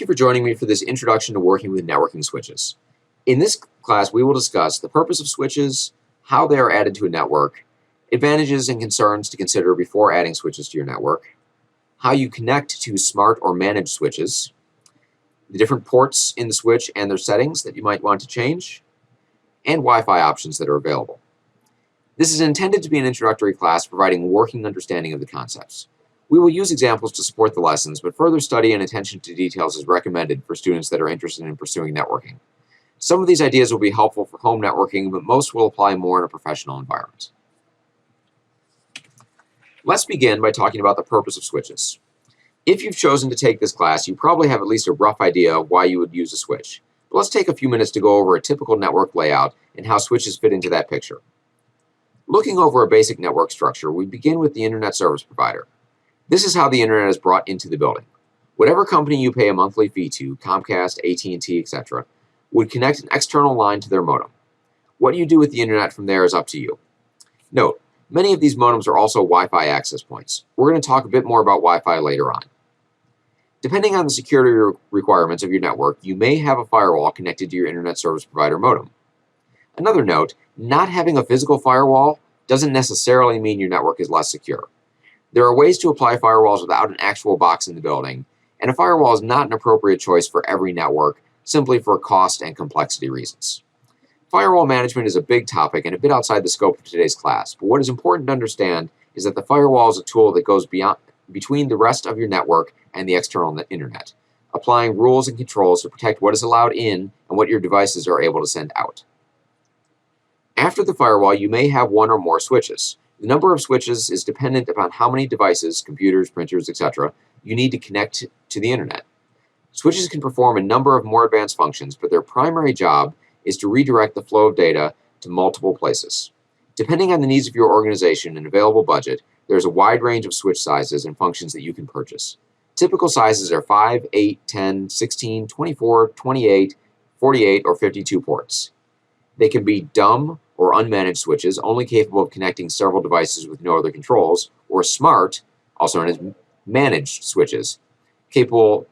you for joining me for this introduction to working with networking switches. In this class, we will discuss the purpose of switches, how they are added to a network, advantages and concerns to consider before adding switches to your network, how you connect to smart or managed switches, the different ports in the switch and their settings that you might want to change, and Wi-Fi options that are available. This is intended to be an introductory class providing a working understanding of the concepts. We will use examples to support the lessons, but further study and attention to details is recommended for students that are interested in pursuing networking. Some of these ideas will be helpful for home networking, but most will apply more in a professional environment. Let's begin by talking about the purpose of switches. If you've chosen to take this class, you probably have at least a rough idea of why you would use a switch. But let's take a few minutes to go over a typical network layout and how switches fit into that picture. Looking over a basic network structure, we begin with the internet service provider. This is how the internet is brought into the building. Whatever company you pay a monthly fee to, Comcast, AT&T, etc., would connect an external line to their modem. What you do with the internet from there is up to you. Note, many of these modems are also Wi-Fi access points. We're going to talk a bit more about Wi-Fi later on. Depending on the security requirements of your network, you may have a firewall connected to your internet service provider modem. Another note, not having a physical firewall doesn't necessarily mean your network is less secure. There are ways to apply firewalls without an actual box in the building, and a firewall is not an appropriate choice for every network, simply for cost and complexity reasons. Firewall management is a big topic and a bit outside the scope of today's class, but what is important to understand is that the firewall is a tool that goes between the rest of your network and the external internet, applying rules and controls to protect what is allowed in and what your devices are able to send out. After the firewall, you may have one or more switches. The number of switches is dependent upon how many devices, computers, printers, etc., you need to connect to the internet. Switches can perform a number of more advanced functions, but their primary job is to redirect the flow of data to multiple places. Depending on the needs of your organization and available budget, there is a wide range of switch sizes and functions that you can purchase. Typical sizes are 5, 8, 10, 16, 24, 28, 48, or 52 ports. They can be dumb or unmanaged switches, only capable of connecting several devices with no other controls, or smart, also known as managed switches, capable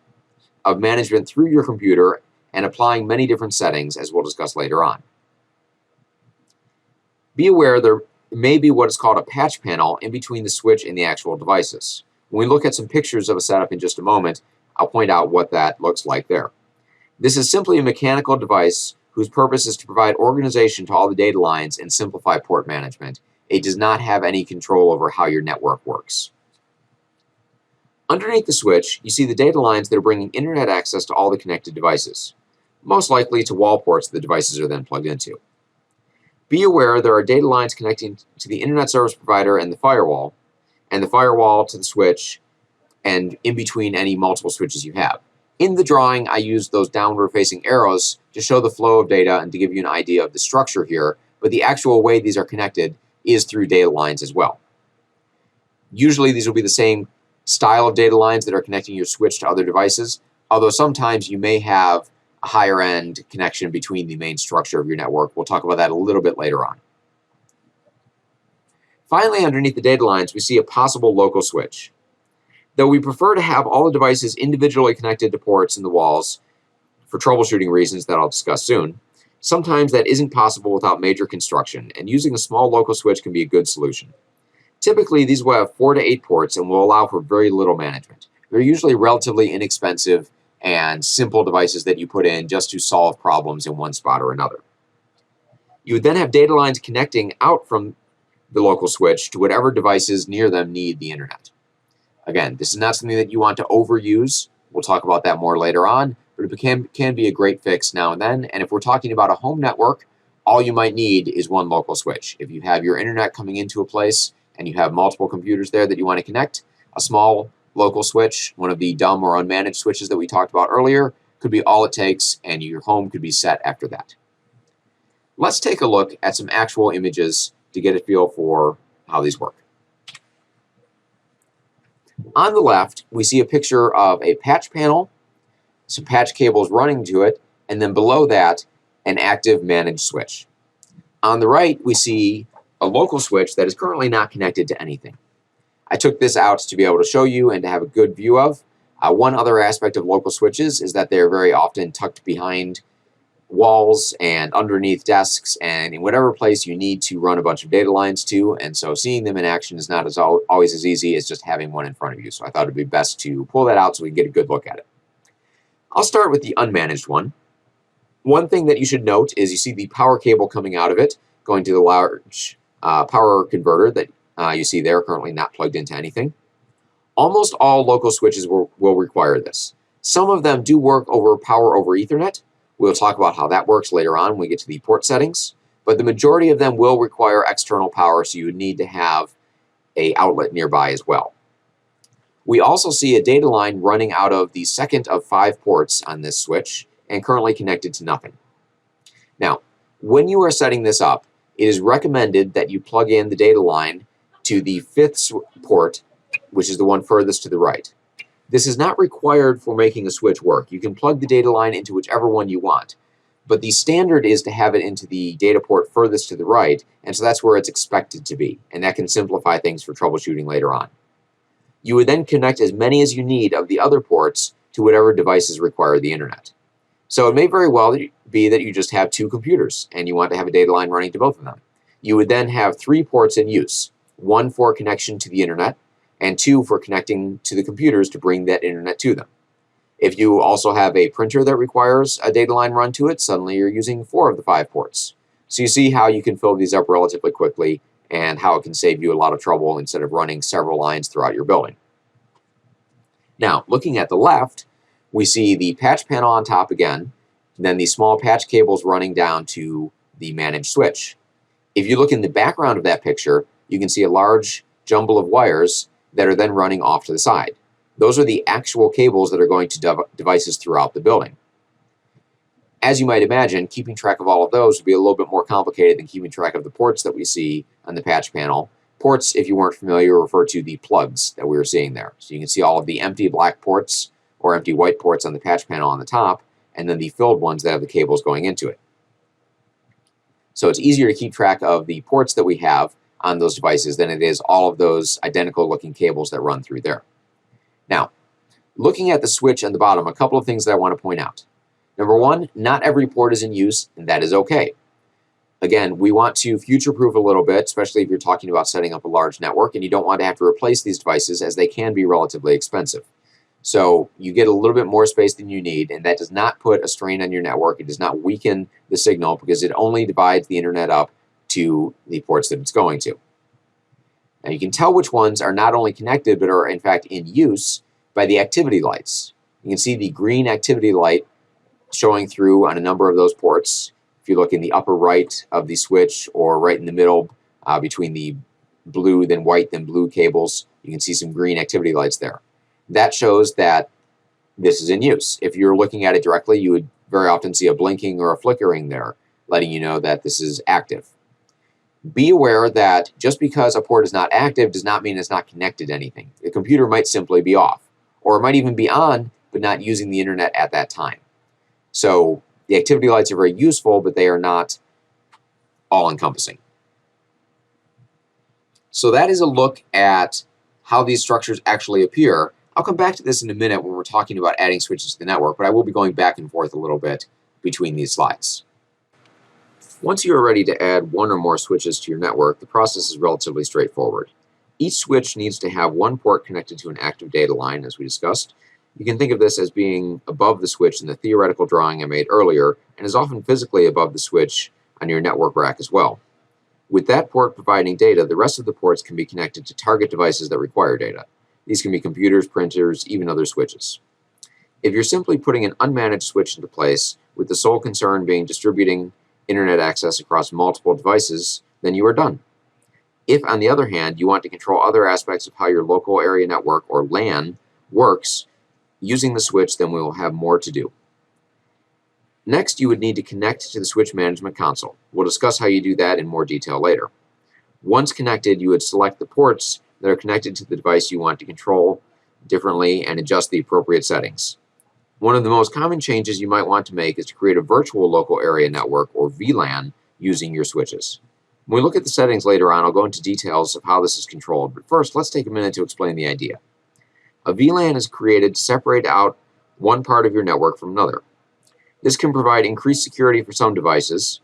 of management through your computer and applying many different settings, as we'll discuss later on. Be aware there may be what is called a patch panel in between the switch and the actual devices. When we look at some pictures of a setup in just a moment, I'll point out what that looks like there. This is simply a mechanical device whose purpose is to provide organization to all the data lines and simplify port management. It does not have any control over how your network works. Underneath the switch, you see the data lines that are bringing internet access to all the connected devices, most likely to wall ports the devices are then plugged into. Be aware there are data lines connecting to the internet service provider and the firewall to the switch, and in between any multiple switches you have. In the drawing, I used those downward-facing arrows to show the flow of data and to give you an idea of the structure here, but the actual way these are connected is through data lines as well. Usually these will be the same style of data lines that are connecting your switch to other devices, although sometimes you may have a higher-end connection between the main structure of your network. We'll talk about that a little bit later on. Finally, underneath the data lines, we see a possible local switch. Though we prefer to have all the devices individually connected to ports in the walls for troubleshooting reasons that I'll discuss soon, sometimes that isn't possible without major construction, and using a small local switch can be a good solution. Typically, these will have 4 to 8 ports and will allow for very little management. They're usually relatively inexpensive and simple devices that you put in just to solve problems in one spot or another. You would then have data lines connecting out from the local switch to whatever devices near them need the internet. Again, this is not something that you want to overuse. We'll talk about that more later on, but it can be a great fix now and then. And if we're talking about a home network, all you might need is one local switch. If you have your internet coming into a place and you have multiple computers there that you want to connect, a small local switch, one of the dumb or unmanaged switches that we talked about earlier, could be all it takes, and your home could be set after that. Let's take a look at some actual images to get a feel for how these work. On the left, we see a picture of a patch panel, some patch cables running to it, and then below that, an active managed switch. On the right, we see a local switch that is currently not connected to anything. I took this out to be able to show you and to have a good view of. One other aspect of local switches is that they're very often tucked behind walls and underneath desks and in whatever place you need to run a bunch of data lines to, and so seeing them in action is not always as easy as just having one in front of you. So I thought it'd be best to pull that out so we can get a good look at it. I'll start with the unmanaged one. One thing that you should note is you see the power cable coming out of it, going to the large power converter that you see there, currently not plugged into anything. Almost all local switches will require this. Some of them do work over power over Ethernet. We'll talk about how that works later on when we get to the port settings, but the majority of them will require external power, so you would need to have an outlet nearby as well. We also see a data line running out of the second of 5 ports on this switch and currently connected to nothing. Now, when you are setting this up, it is recommended that you plug in the data line to the 5th port, which is the one furthest to the right. This is not required for making a switch work. You can plug the data line into whichever one you want, but the standard is to have it into the data port furthest to the right, and so that's where it's expected to be, and that can simplify things for troubleshooting later on. You would then connect as many as you need of the other ports to whatever devices require the internet. So it may very well be that you just have 2 computers and you want to have a data line running to both of them. You would then have 3 ports in use, 1 for connection to the internet, and 2 for connecting to the computers to bring that internet to them. If you also have a printer that requires a data line run to it, suddenly you're using 4 of the 5 ports. So you see how you can fill these up relatively quickly and how it can save you a lot of trouble instead of running several lines throughout your building. Now, looking at the left, we see the patch panel on top again, and then the small patch cables running down to the managed switch. If you look in the background of that picture, you can see a large jumble of wires that are then running off to the side. Those are the actual cables that are going to devices throughout the building. As you might imagine, keeping track of all of those would be a little bit more complicated than keeping track of the ports that we see on the patch panel. Ports, if you weren't familiar, refer to the plugs that we were seeing there. So you can see all of the empty black ports or empty white ports on the patch panel on the top, and then the filled ones that have the cables going into it. So it's easier to keep track of the ports that we have on those devices than it is all of those identical looking cables that run through there. Now, looking at the switch on the bottom, a couple of things that I want to point out. Number one, not every port is in use, and that is okay. Again, we want to future-proof a little bit, especially if you're talking about setting up a large network, and you don't want to have to replace these devices as they can be relatively expensive. So you get a little bit more space than you need, and that does not put a strain on your network. It does not weaken the signal because it only divides the internet up to the ports that it's going to. Now you can tell which ones are not only connected but are in fact in use by the activity lights. You can see the green activity light showing through on a number of those ports. If you look in the upper right of the switch or right in the middle between the blue, then white, then blue cables, you can see some green activity lights there. That shows that this is in use. If you're looking at it directly, you would very often see a blinking or a flickering there, letting you know that this is active. Be aware that just because a port is not active does not mean it's not connected to anything. The computer might simply be off, or it might even be on, but not using the internet at that time. So the activity lights are very useful, but they are not all-encompassing. So that is a look at how these structures actually appear. I'll come back to this in a minute when we're talking about adding switches to the network, but I will be going back and forth a little bit between these slides. Once you are ready to add 1 or more switches to your network, the process is relatively straightforward. Each switch needs to have 1 port connected to an active data line, as we discussed. You can think of this as being above the switch in the theoretical drawing I made earlier, and is often physically above the switch on your network rack as well. With that port providing data, the rest of the ports can be connected to target devices that require data. These can be computers, printers, even other switches. If you're simply putting an unmanaged switch into place, with the sole concern being distributing internet access across multiple devices, then you are done. If, on the other hand, you want to control other aspects of how your local area network, or LAN, works using the switch, then we will have more to do. Next, you would need to connect to the switch management console. We'll discuss how you do that in more detail later. Once connected, you would select the ports that are connected to the device you want to control differently and adjust the appropriate settings. One of the most common changes you might want to make is to create a virtual local area network, or VLAN, using your switches. When we look at the settings later on, I'll go into details of how this is controlled, but first let's take a minute to explain the idea. A VLAN is created to separate out one part of your network from another. This can provide increased security for some devices,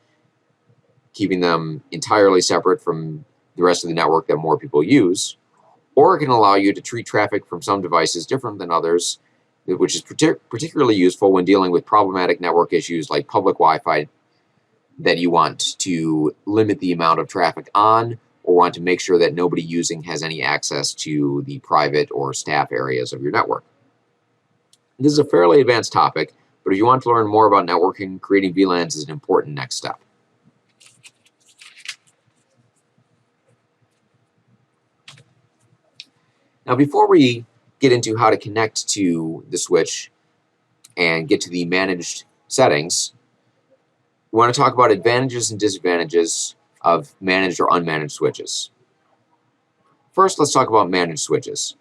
keeping them entirely separate from the rest of the network that more people use, or it can allow you to treat traffic from some devices different than others, which is particularly useful when dealing with problematic network issues like public Wi-Fi that you want to limit the amount of traffic on, or want to make sure that nobody using has any access to the private or staff areas of your network. This is a fairly advanced topic, but if you want to learn more about networking, creating VLANs is an important next step. Now, before we get into how to connect to the switch and get to the managed settings, we want to talk about advantages and disadvantages of managed or unmanaged switches. First, let's talk about managed switches.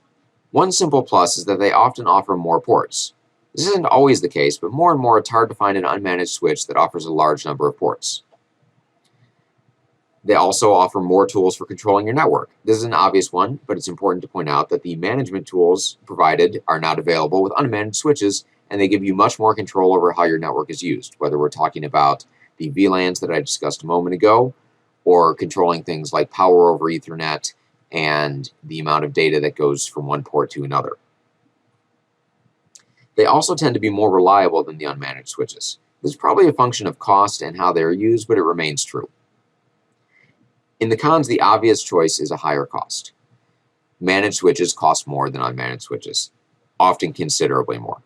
One simple plus is that they often offer more ports. This isn't always the case, but more and more it's hard to find an unmanaged switch that offers a large number of ports. They also offer more tools for controlling your network. This is an obvious one, but it's important to point out that the management tools provided are not available with unmanaged switches, and they give you much more control over how your network is used, whether we're talking about the VLANs that I discussed a moment ago, or controlling things like power over Ethernet and the amount of data that goes from one port to another. They also tend to be more reliable than the unmanaged switches. This is probably a function of cost and how they're used, but it remains true. In the cons, the obvious choice is a higher cost. Managed switches cost more than unmanaged switches, often considerably more.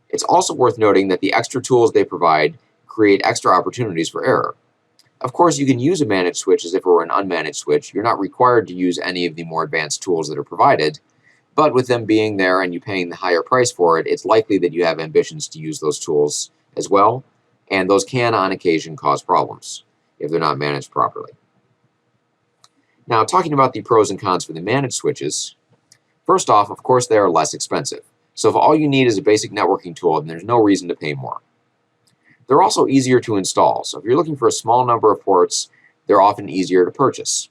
It's also worth noting that the extra tools they provide create extra opportunities for error. Of course, you can use a managed switch as if it were an unmanaged switch. You're not required to use any of the more advanced tools that are provided, but with them being there and you paying the higher price for it, it's likely that you have ambitions to use those tools as well, and those can, on occasion, cause problems if they're not managed properly. Now, talking about the pros and cons for the managed switches, first off, of course, they are less expensive. So if all you need is a basic networking tool, then there's no reason to pay more. They're also easier to install. So if you're looking for a small number of ports, they're often easier to purchase.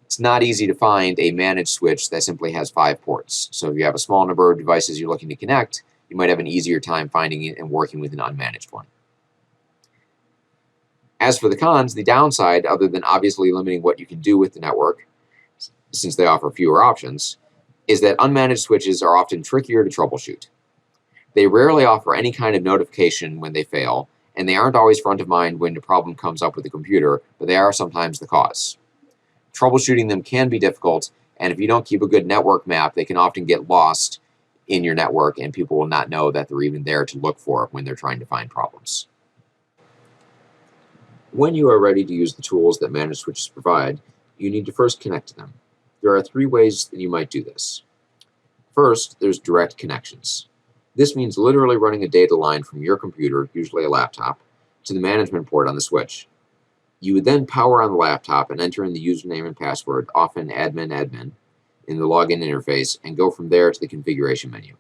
It's not easy to find a managed switch that simply has 5 ports. So if you have a small number of devices you're looking to connect, you might have an easier time finding it and working with an unmanaged one. As for the cons, the downside, other than obviously limiting what you can do with the network, since they offer fewer options, is that unmanaged switches are often trickier to troubleshoot. They rarely offer any kind of notification when they fail, and they aren't always front of mind when the problem comes up with the computer, but they are sometimes the cause. Troubleshooting them can be difficult, and if you don't keep a good network map, they can often get lost in your network, and people will not know that they're even there to look for when they're trying to find problems. When you are ready to use the tools that managed switches provide, you need to first connect to them. There are 3 ways that you might do this. First, there's direct connections. This means literally running a data line from your computer, usually a laptop, to the management port on the switch. You would then power on the laptop and enter in the username and password, often admin, in the login interface, and go from there to the configuration menu.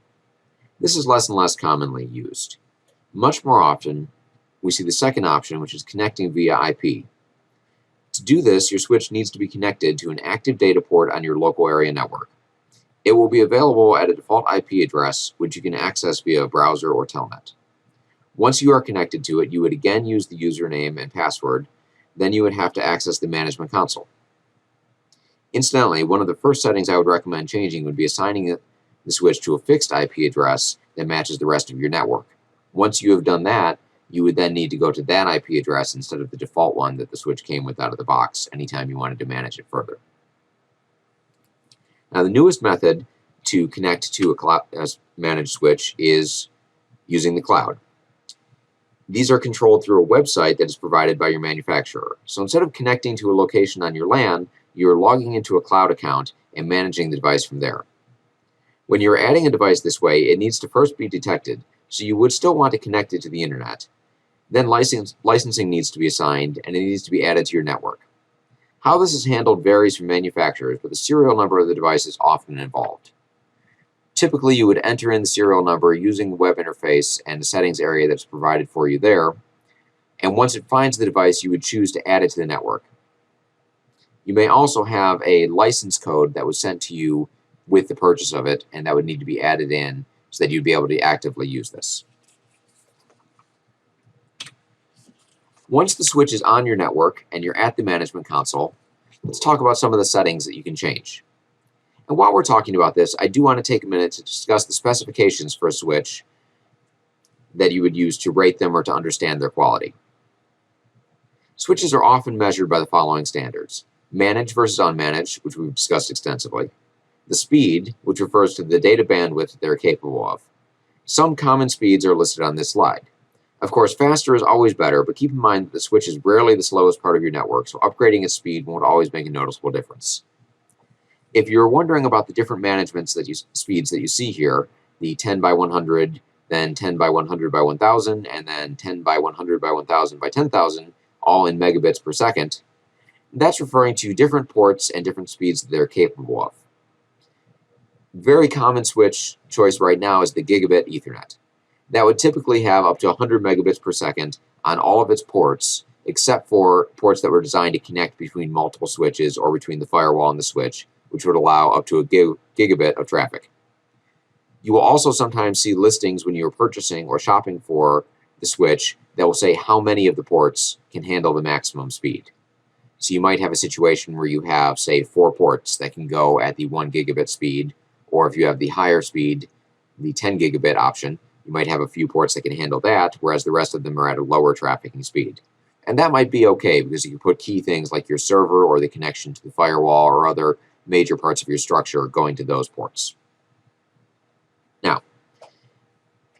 This is less and less commonly used. Much more often, we see the second option, which is connecting via IP. To do this, your switch needs to be connected to an active data port on your local area network. It will be available at a default IP address, which you can access via a browser or telnet. Once you are connected to it, you would again use the username and password. Then you would have to access the management console. Incidentally, one of the first settings I would recommend changing would be assigning the switch to a fixed IP address that matches the rest of your network. Once you have done that, you would then need to go to that IP address instead of the default one that the switch came with out of the box anytime you wanted to manage it further. Now, the newest method to connect to a managed switch is using the cloud. These are controlled through a website that is provided by your manufacturer. So instead of connecting to a location on your LAN, you're logging into a cloud account and managing the device from there. When you're adding a device this way, it needs to first be detected, so you would still want to connect it to the internet. Then licensing needs to be assigned, and it needs to be added to your network. How this is handled varies from manufacturers, but the serial number of the device is often involved. Typically, you would enter in the serial number using the web interface and the settings area that's provided for you there, and once it finds the device, you would choose to add it to the network. You may also have a license code that was sent to you with the purchase of it, and that would need to be added in so that you'd be able to actively use this. Once the switch is on your network and you're at the management console, let's talk about some of the settings that you can change. And while we're talking about this, I do want to take a minute to discuss the specifications for a switch that you would use to rate them or to understand their quality. Switches are often measured by the following standards: managed versus unmanaged, which we've discussed extensively; the speed, which refers to the data bandwidth they're capable of. Some common speeds are listed on this slide. Of course, faster is always better, but keep in mind that the switch is rarely the slowest part of your network, so upgrading its speed won't always make a noticeable difference. If you're wondering about the different speeds that you see here, the 10 by 100, then 10 by 100 by 1000, and then 10 by 100 by 1000 by 10,000, all in megabits per second, that's referring to different ports and different speeds that they're capable of. Very common switch choice right now is the gigabit Ethernet. That would typically have up to 100 megabits per second on all of its ports, except for ports that were designed to connect between multiple switches or between the firewall and the switch, which would allow up to a gigabit of traffic. You will also sometimes see listings when you're purchasing or shopping for the switch that will say how many of the ports can handle the maximum speed. So you might have a situation where you have, say, 4 ports that can go at the 1 gigabit speed, or if you have the higher speed, the 10 gigabit option, you might have a few ports that can handle that, whereas the rest of them are at a lower trafficking speed. And that might be okay, because you can put key things like your server or the connection to the firewall or other major parts of your structure going to those ports. Now,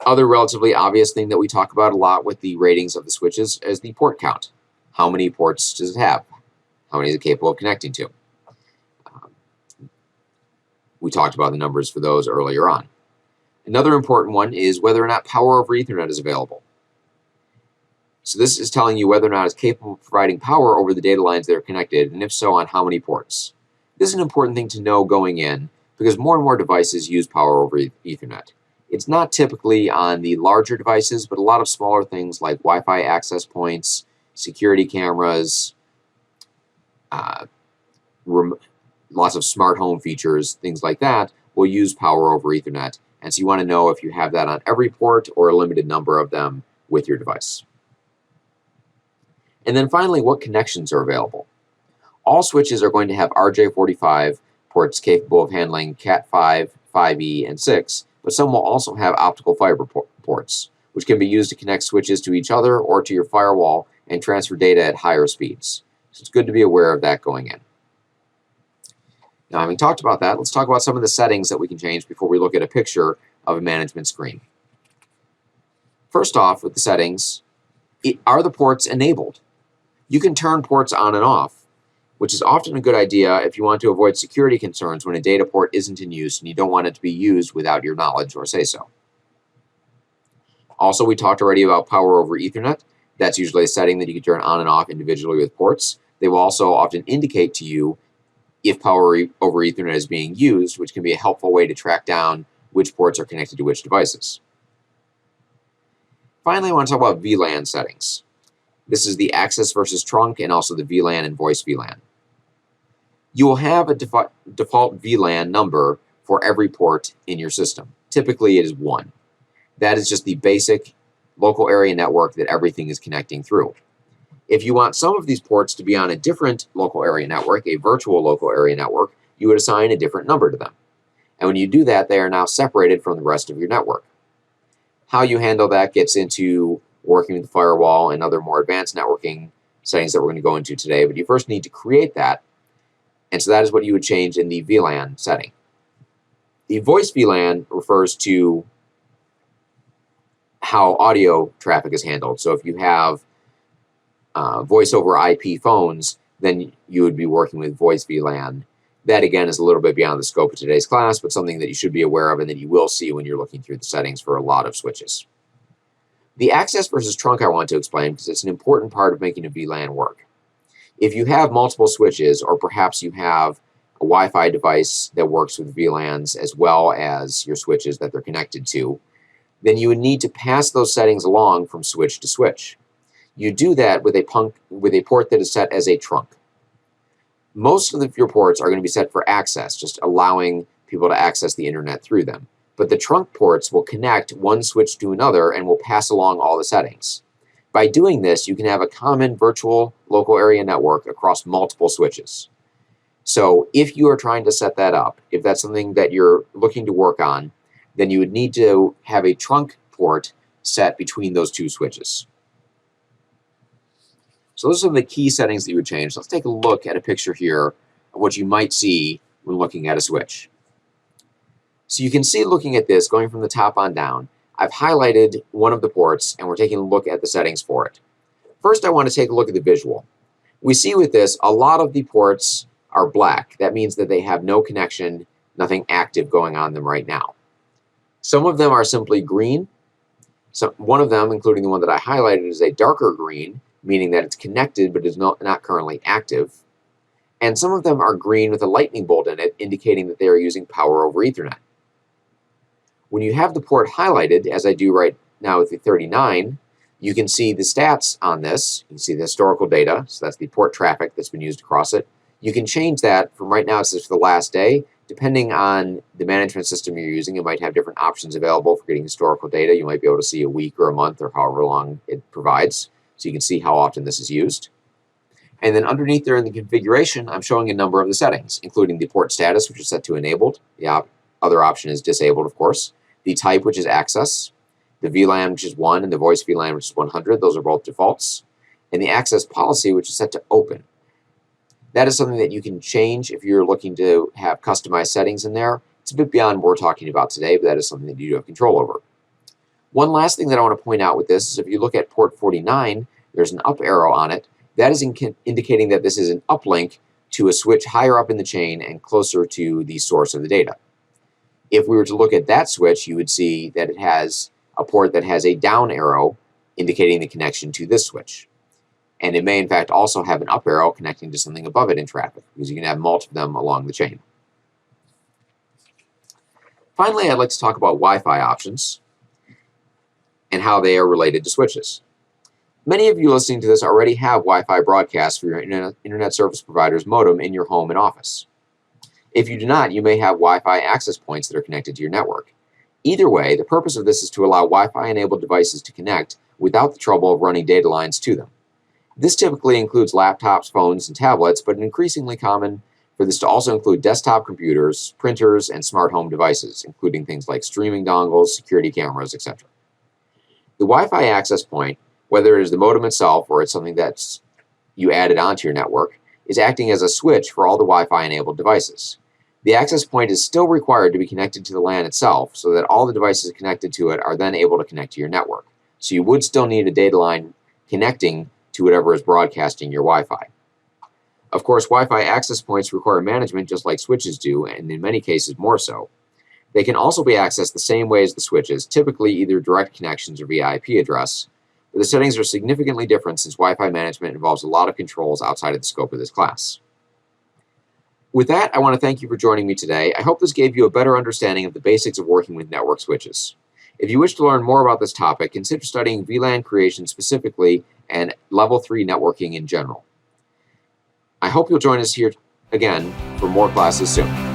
other relatively obvious thing that we talk about a lot with the ratings of the switches is the port count. How many ports does it have? How many is it capable of connecting to? We talked about the numbers for those earlier on. Another important one is whether or not power over Ethernet is available. So this is telling you whether or not it's capable of providing power over the data lines that are connected, and if so, on how many ports. This is an important thing to know going in, because more and more devices use power over Ethernet. It's not typically on the larger devices, but a lot of smaller things like Wi-Fi access points, security cameras, lots of smart home features, things like that, will use power over Ethernet. And so you want to know if you have that on every port or a limited number of them with your device. And then finally, what connections are available. All switches are going to have RJ45 ports capable of handling Cat5, 5e, and 6, but some will also have optical fiber ports, which can be used to connect switches to each other or to your firewall and transfer data at higher speeds. So it's good to be aware of that going in. Now, having talked about that, let's talk about some of the settings that we can change before we look at a picture of a management screen. First off, with the settings, are the ports enabled? You can turn ports on and off, which is often a good idea if you want to avoid security concerns when a data port isn't in use and you don't want it to be used without your knowledge or say-so. Also, we talked already about power over Ethernet. That's usually a setting that you can turn on and off individually with ports. They will also often indicate to you if power over Ethernet is being used, which can be a helpful way to track down which ports are connected to which devices. Finally, I want to talk about VLAN settings. This is the access versus trunk and also the VLAN and voice VLAN. You will have a default VLAN number for every port in your system. Typically, it is 1. That is just the basic local area network that everything is connecting through. If you want some of these ports to be on a different local area network, a virtual local area network, you would assign a different number to them. And when you do that, they are now separated from the rest of your network. How you handle that gets into working with the firewall and other more advanced networking settings that we're going to go into today, but you first need to create that. And so that is what you would change in the VLAN setting. The voice VLAN refers to how audio traffic is handled. So if you have voice over IP phones, then you would be working with voice VLAN. That again is a little bit beyond the scope of today's class, but something that you should be aware of and that you will see when you're looking through the settings for a lot of switches. The access versus trunk I want to explain because it's an important part of making a VLAN work. If you have multiple switches, or perhaps you have a Wi-Fi device that works with VLANs as well as your switches that they're connected to, then you would need to pass those settings along from switch to switch. You do that with a port that is set as a trunk. Most of your ports are going to be set for access, just allowing people to access the internet through them. But the trunk ports will connect one switch to another and will pass along all the settings. By doing this, you can have a common virtual local area network across multiple switches. So if you are trying to set that up, if that's something that you're looking to work on, then you would need to have a trunk port set between those two switches. So those are the key settings that you would change. Let's take a look at a picture here of what you might see when looking at a switch. So you can see, looking at this, going from the top on down, I've highlighted one of the ports and we're taking a look at the settings for it. First, I want to take a look at the visual. We see with this, a lot of the ports are black. That means that they have no connection, nothing active going on them right now. Some of them are simply green. So one of them, including the one that I highlighted, is a darker green, meaning that it's connected but is not currently active. And some of them are green with a lightning bolt in it, indicating that they are using power over Ethernet. When you have the port highlighted, as I do right now with the 39, you can see the stats on this. You can see the historical data, so that's the port traffic that's been used across it. You can change that from right now, it says for the last day. Depending on the management system you're using, it might have different options available for getting historical data. You might be able to see a week or a month or however long it provides, so you can see how often this is used. And then underneath there in the configuration, I'm showing a number of the settings, including the port status, which is set to enabled. The other option is disabled, of course. The type, which is access. The VLAN, which is 1, and the voice VLAN, which is 100. Those are both defaults. And the access policy, which is set to open. That is something that you can change if you're looking to have customized settings in there. It's a bit beyond what we're talking about today, but that is something that you do have control over. One last thing that I want to point out with this is if you look at port 49, there's an up arrow on it. That is indicating that this is an uplink to a switch higher up in the chain and closer to the source of the data. If we were to look at that switch, you would see that it has a port that has a down arrow indicating the connection to this switch. And it may, in fact, also have an up arrow connecting to something above it in traffic, because you can have multiple of them along the chain. Finally, I'd like to talk about Wi-Fi options and how they are related to switches. Many of you listening to this already have Wi-Fi broadcasts for your internet service provider's modem in your home and office. If you do not, you may have Wi-Fi access points that are connected to your network. Either way, the purpose of this is to allow Wi-Fi-enabled devices to connect without the trouble of running data lines to them. This typically includes laptops, phones, and tablets, but increasingly common for this to also include desktop computers, printers, and smart home devices, including things like streaming dongles, security cameras, etc. The Wi-Fi access point, whether it is the modem itself or it's something that's you added onto your network, is acting as a switch for all the Wi-Fi enabled devices. The access point is still required to be connected to the LAN itself so that all the devices connected to it are then able to connect to your network. So you would still need a data line connecting to whatever is broadcasting your Wi-Fi. Of course, Wi-Fi access points require management just like switches do, and in many cases more so. They can also be accessed the same way as the switches, typically either direct connections or via IP address, but the settings are significantly different since Wi-Fi management involves a lot of controls outside of the scope of this class. With that, I want to thank you for joining me today. I hope this gave you a better understanding of the basics of working with network switches. If you wish to learn more about this topic, consider studying VLAN creation specifically and Level 3 networking in general. I hope you'll join us here again for more classes soon.